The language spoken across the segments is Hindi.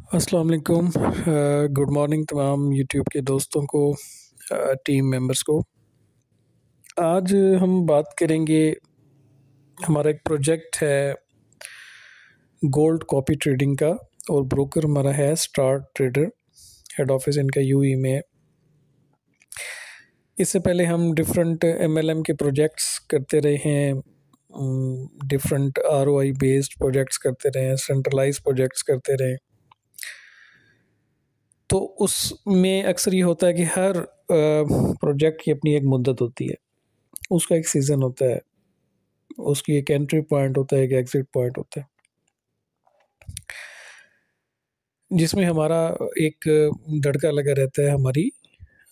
अस्सलाम वालेकुम। गुड मॉर्निंग तमाम यूट्यूब के दोस्तों को, टीम मेंबर्स को। आज हम बात करेंगे, हमारा एक प्रोजेक्ट है गोल्ड कॉपी ट्रेडिंग का, और ब्रोकर हमारा है स्टार ट्रेडर। हेड ऑफिस इनका यूएई में है। इससे पहले हम डिफरेंट एमएलएम के प्रोजेक्ट्स करते रहे हैं, डिफरेंट आरओआई बेस्ड प्रोजेक्ट्स करते रहे हैं, सेंट्रलाइज प्रोजेक्ट्स करते रहे। तो उसमें अक्सर ये होता है कि हर प्रोजेक्ट की अपनी एक मुद्दत होती है, उसका एक सीज़न होता है, उसकी एक एंट्री पॉइंट होता है, एक एग्ज़िट पॉइंट होता है, जिसमें हमारा एक धड़का लगा रहता है हमारी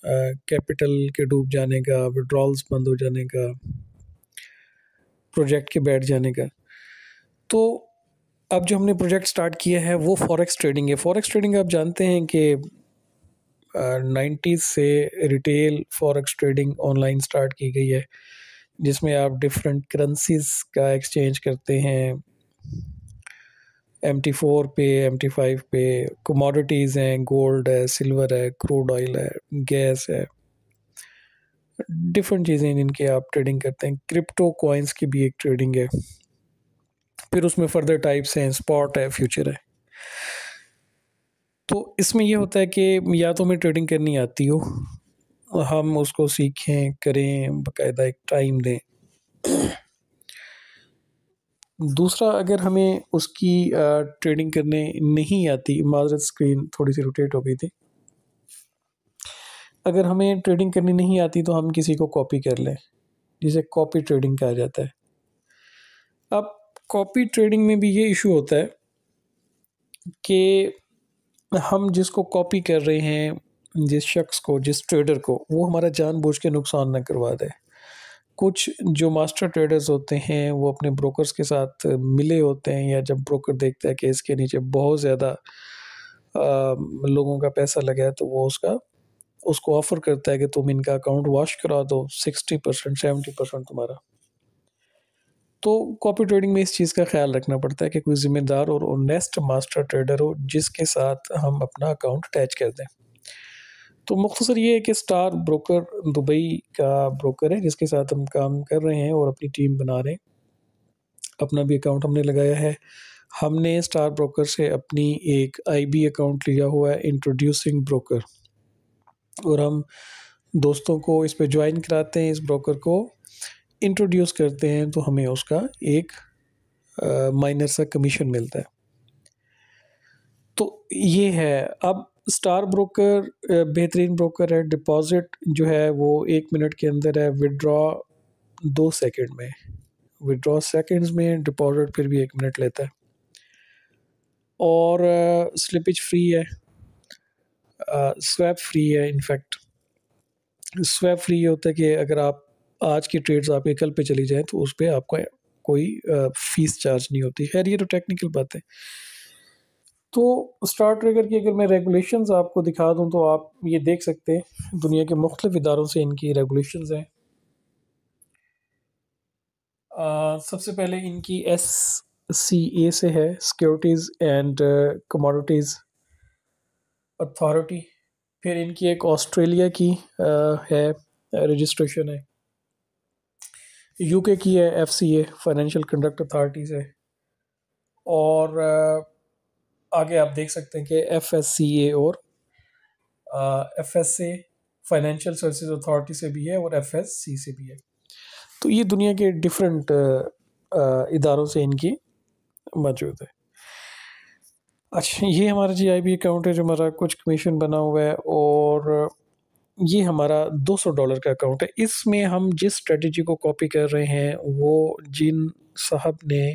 कैपिटल के डूब जाने का, विड्रॉल्स बंद हो जाने का, प्रोजेक्ट के बैठ जाने का। तो अब जो हमने प्रोजेक्ट स्टार्ट किया है वो फॉरेक्स ट्रेडिंग है। फॉरेक्स ट्रेडिंग आप जानते हैं कि 90s से retail forex trading online start की गई है, जिसमें आप डिफरेंट करेंसीज का एक्सचेंज करते हैं। MT4 पे, MT5 पे कमोडिटीज़ हैं, गोल्ड है, सिल्वर है, क्रूड ऑयल है, गैस है, डिफरेंट चीज़ें जिनकी आप ट्रेडिंग करते हैं। क्रिप्टो कॉइन्स की भी एक ट्रेडिंग है। फिर उसमें फर्दर टाइप्स हैं, स्पॉट है, फ्यूचर है। तो इसमें ये होता है कि या तो हमें ट्रेडिंग करनी आती हो, हम उसको सीखें, करें, बाकायदा एक टाइम दें। दूसरा, अगर हमें उसकी ट्रेडिंग करने नहीं आती, माज़रत स्क्रीन थोड़ी सी रोटेट हो गई थी। अगर हमें ट्रेडिंग करनी नहीं आती तो हम किसी को कॉपी कर लें, जिसे कॉपी ट्रेडिंग कहा जाता है। अब कॉपी ट्रेडिंग में भी ये इशू होता है कि हम जिसको कॉपी कर रहे हैं, जिस शख्स को, जिस ट्रेडर को, वो हमारा जानबूझ के नुकसान ना करवा दे। कुछ जो मास्टर ट्रेडर्स होते हैं वो अपने ब्रोकर्स के साथ मिले होते हैं, या जब ब्रोकर देखता है कि इसके नीचे बहुत ज़्यादा लोगों का पैसा लगा है, तो वो उसको ऑफ़र करता है कि तुम इनका अकाउंट वॉश करा दो, 60% 70% तुम्हारा। तो कॉपी ट्रेडिंग में इस चीज़ का ख्याल रखना पड़ता है कि कोई ज़िम्मेदार और ऑनेस्ट मास्टर ट्रेडर हो, जिसके साथ हम अपना अकाउंट अटैच कर दें। तो मुख्तसर ये है कि स्टार ब्रोकर दुबई का ब्रोकर है, जिसके साथ हम काम कर रहे हैं और अपनी टीम बना रहे हैं। अपना भी अकाउंट हमने लगाया है। हमने स्टार ब्रोकर से अपनी एक आईबी अकाउंट लिया हुआ है, इंट्रोड्यूसिंग ब्रोकर, और हम दोस्तों को इस पे ज्वाइन कराते हैं, इस ब्रोकर को इंट्रोड्यूस करते हैं, तो हमें उसका एक माइनर सा कमीशन मिलता है। तो ये है। अब स्टार ब्रोकर बेहतरीन ब्रोकर है। डिपॉजिट जो है वो 1 मिनट के अंदर है, विड्रॉ 2 सेकंड में, विड्रॉ सेकंड्स में, डिपॉजिट फिर भी 1 मिनट लेता है, और स्लिपिज फ्री है, स्वैप फ्री है। इनफैक्ट स्वैप फ्री ये होता है कि अगर आप आज की ट्रेड्स आपके कल पे चली जाएँ तो उस पे आपका कोई फ़ीस चार्ज नहीं होती। खैर ये तो टेक्निकल बात है। तो स्टार ट्रेडर की अगर मैं रेगुलेशंस आपको दिखा दूँ तो आप ये देख सकते हैं, दुनिया के मुख्तलिफ इदारों से इनकी रेगुलेशंस हैं। सबसे पहले इनकी SCA से है, सिक्योरिटीज़ एंड कमोडिटीज़ अथॉरिटी। फिर इनकी एक ऑस्ट्रेलिया की है, रजिस्ट्रेशन है। यूके की है FCA, फाइनेंशियल कंडक्ट अथॉरिटी से। और आगे आप देख सकते हैं कि FSCA और FSA फाइनेंशियल सर्विसेज अथॉरिटी से भी है, और FSC से भी है। तो ये दुनिया के डिफरेंट इदारों से इनकी मौजूद है। अच्छा, ये हमारा GIB अकाउंट है, जो हमारा कुछ कमीशन बना हुआ है, और ये हमारा $200 का अकाउंट है। इसमें हम जिस स्ट्रेटजी को कॉपी कर रहे हैं, वो जिन साहब ने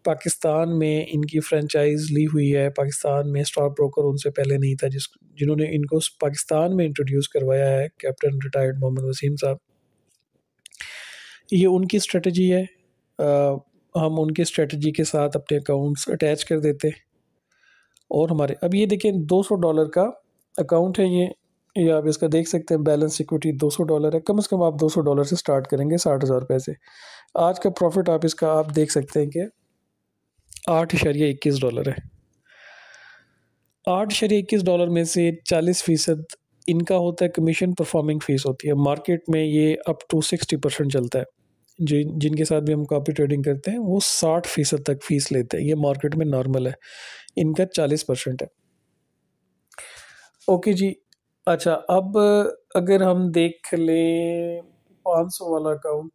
पाकिस्तान में इनकी फ्रेंचाइज़ ली हुई है, पाकिस्तान में स्टॉक ब्रोकर उनसे पहले नहीं था, जिन्होंने इनको पाकिस्तान में इंट्रोड्यूस करवाया है, कैप्टन रिटायर्ड मोहम्मद वसीम साहब। ये उनकी स्ट्रेटजी है। हम उनकी स्ट्रेटजी के साथ अपने अकाउंट्स अटैच कर देते हैं, और हमारे अब ये देखें $200 का अकाउंट है ये आप इसका देख सकते हैं। बैलेंस इक्विटी $200 है। कम से कम आप $200 से स्टार्ट करेंगे, 60,000 से। आज का प्रॉफिट आप इसका आप देख सकते हैं कि $8.21 है। $8.21 में से 40% इनका होता है कमीशन, परफॉर्मिंग फ़ीस होती है। मार्केट में ये अप टू 60% चलता है। जिनके साथ भी हम कॉपी ट्रेडिंग करते हैं वो 60% तक फ़ीस लेते हैं। ये मार्केट में नॉर्मल है, इनका 40% है। ओके जी। अच्छा, अब अगर हम देख लें 500 वाला अकाउंट,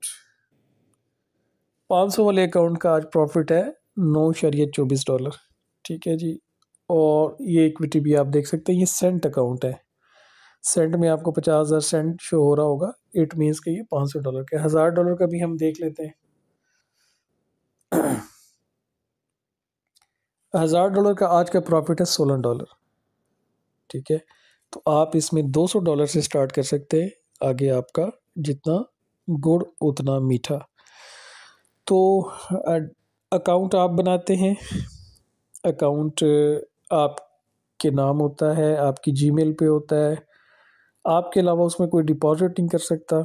500 वाले अकाउंट का आज प्रॉफिट है $9.24। ठीक है जी। और ये इक्विटी भी आप देख सकते हैं, ये सेंट अकाउंट है। सेंट में आपको 50,000 सेंट शो हो रहा होगा। इट मीन्स कि ये $500 का। $1,000 का भी हम देख लेते हैं। $1,000 का आज का प्रॉफिट है $16। ठीक है, तो आप इसमें $200 से स्टार्ट कर सकते हैं। आगे आपका जितना गुड़ उतना मीठा। तो अकाउंट आप बनाते हैं, अकाउंट आपके नाम होता है, आपकी जीमेल पे होता है। आपके अलावा उसमें कोई डिपॉजिट नहीं कर सकता,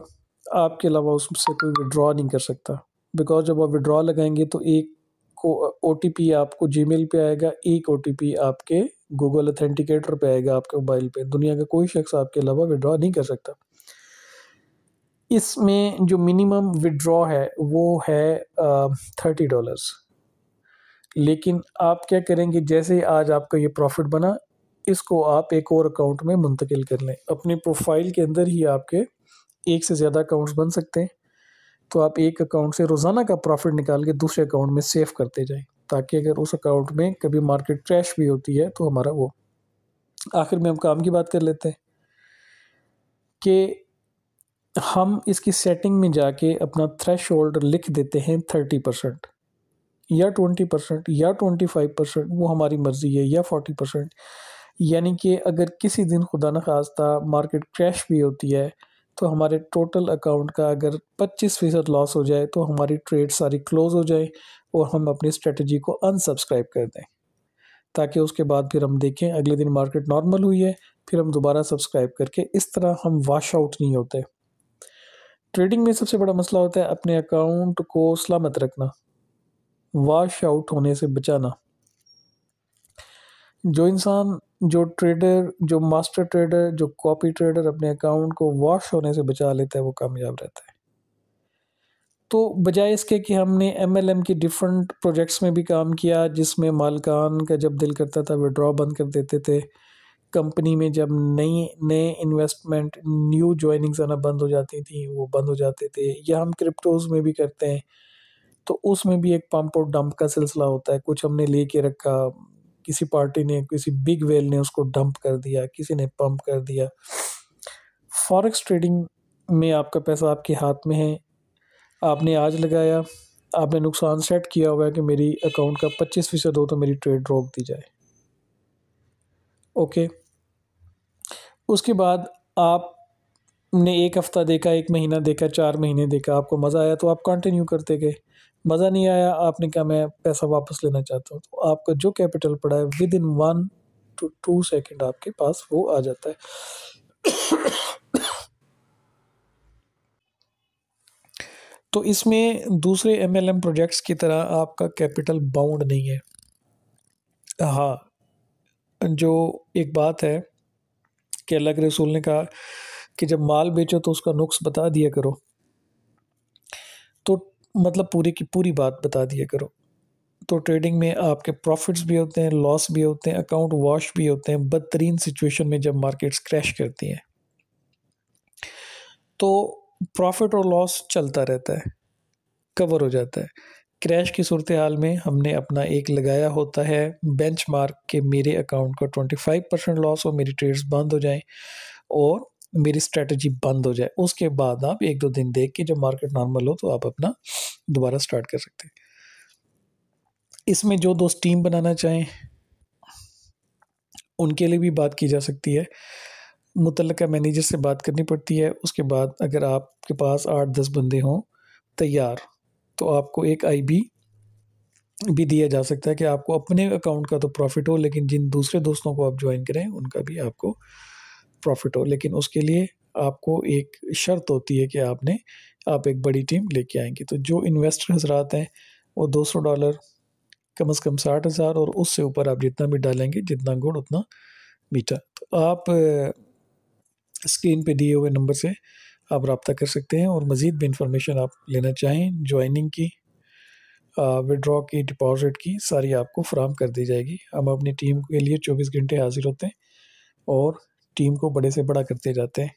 आपके अलावा उससे कोई विड्रॉ नहीं कर सकता। बिकॉज जब आप विड्रॉ लगाएंगे तो एक को OTP आपको जीमेल पे आएगा, एक OTP आपके गूगल अथेंटिकेटर पे आएगा आपके मोबाइल पे। दुनिया का कोई शख्स आपके अलावा विड्रॉ नहीं कर सकता। इसमें जो मिनिमम विड्रॉ है वो है $30। लेकिन आप क्या करेंगे, जैसे ही आज आपका ये प्रॉफिट बना, इसको आप एक और अकाउंट में मुंतकिल कर लें। अपने प्रोफाइल के अंदर ही आपके एक से ज़्यादा अकाउंट्स बन सकते हैं। तो आप एक अकाउंट से रोज़ाना का प्रॉफिट निकाल के दूसरे अकाउंट में सेव करते जाएं, ताकि अगर उस अकाउंट में कभी मार्केट क्रैश भी होती है तो हमारा वो। आखिर में हम काम की बात कर लेते हैं कि हम इसकी सेटिंग में जाके अपना थ्रेशोल्ड लिख देते हैं 30% या 20% या 25%, वो हमारी मर्ज़ी है, या 40%। यानी कि अगर किसी दिन खुदा न खास्ता मार्केट क्रैश भी होती है तो हमारे टोटल अकाउंट का अगर 25% लॉस हो जाए तो हमारी ट्रेड सारी क्लोज़ हो जाए और हम अपनी स्ट्रेटजी को अनसब्सक्राइब कर दें, ताकि उसके बाद फिर हम देखें अगले दिन मार्केट नॉर्मल हुई है, फिर हम दोबारा सब्सक्राइब करके इस तरह हम वॉश आउट नहीं होते। ट्रेडिंग में सबसे बड़ा मसला होता है अपने अकाउंट को सलामत रखना, वॉश आउट होने से बचाना। जो इंसान, जो ट्रेडर, जो मास्टर ट्रेडर, जो कॉपी ट्रेडर अपने अकाउंट को वॉश होने से बचा लेता है वो कामयाब रहता है। तो बजाय इसके कि हमने MLM की डिफरेंट प्रोजेक्ट्स में भी काम किया, जिसमें मालिकान का जब दिल करता था विड्रॉ बंद कर देते थे। कंपनी में जब नए इन्वेस्टमेंट, न्यू जॉइनिंग्स आना बंद हो जाती थी, वो बंद हो जाते थे। या हम क्रिप्टोज़ में भी करते हैं, तो उसमें भी एक पंप और डंप का सिलसिला होता है। कुछ हमने लेके रखा, किसी पार्टी ने, किसी बिग वेल ने उसको डंप कर दिया, किसी ने पंप कर दिया। फॉरेक्स ट्रेडिंग में आपका पैसा आपके हाथ में है, आपने आज लगाया, आपने नुकसान सेट किया हुआ है कि मेरी अकाउंट का 25% हो तो मेरी ट्रेड रोक दी जाए। ओके, उसके बाद आपने 1 हफ्ता देखा, 1 महीना देखा, 4 महीने देखा, आपको मज़ा आया तो आप कंटिन्यू करते गए। मज़ा नहीं आया, आपने कहा मैं पैसा वापस लेना चाहता हूँ, तो आपका जो कैपिटल पड़ा है विद इन 1 to 2 सेकंड आपके पास वो आ जाता है। तो इसमें दूसरे MLM प्रोजेक्ट्स की तरह आपका कैपिटल बाउंड नहीं है। हाँ, जो एक बात है कि अल्लाह के रसूल ने कहा कि जब माल बेचो तो उसका नुक्स बता दिया करो। तो मतलब पूरी की पूरी बात बता दिया करो। तो ट्रेडिंग में आपके प्रॉफिट्स भी होते हैं, लॉस भी होते हैं, अकाउंट वॉश भी होते हैं, बदतरीन सिचुएशन में जब मार्केट्स क्रैश करती हैं। तो प्रॉफिट और लॉस चलता रहता है, कवर हो जाता है। क्रैश की सूरत हाल में हमने अपना एक लगाया होता है बेंचमार्क के मेरे अकाउंट का 25% लॉस हो, मेरी ट्रेड्स बंद हो जाएं और मेरी स्ट्रेटजी बंद हो जाए। उसके बाद आप 1-2 दिन देख के जब मार्केट नॉर्मल हो तो आप अपना दोबारा स्टार्ट कर सकते हैं। इसमें जो दोस्त टीम बनाना चाहें उनके लिए भी बात की जा सकती है। मुतल्लिका मैनेजर से बात करनी पड़ती है। उसके बाद अगर आपके पास 8-10 बंदे हों तैयार, तो आपको एक IB भी दिया जा सकता है कि आपको अपने अकाउंट का तो प्रॉफिट हो, लेकिन जिन दूसरे दोस्तों को आप ज्वाइन करें उनका भी आपको प्रॉफिट हो। लेकिन उसके लिए आपको एक शर्त होती है कि आप एक बड़ी टीम लेके आएंगे। तो जो इन्वेस्टर हजरात हैं वो $200 कम से कम 60,000, और उससे ऊपर आप जितना भी डालेंगे, जितना गुड़ उतना मीठा। तो आप स्क्रीन पे दिए हुए नंबर से आप रब्ता कर सकते हैं, और मज़ीद भी इंफॉर्मेशन आप लेना चाहें ज्वाइनिंग की, विड्रॉ की, डिपॉजिट की, सारी आपको फराहम कर दी जाएगी। हम अपनी टीम के लिए 24 घंटे हाजिर होते हैं और टीम को बड़े से बड़ा करते जाते हैं।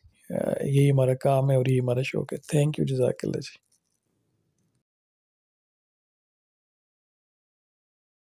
यही हमारा काम है और यही हमारा शौक है। थैंक यू, जज़ाकल्लाह जी।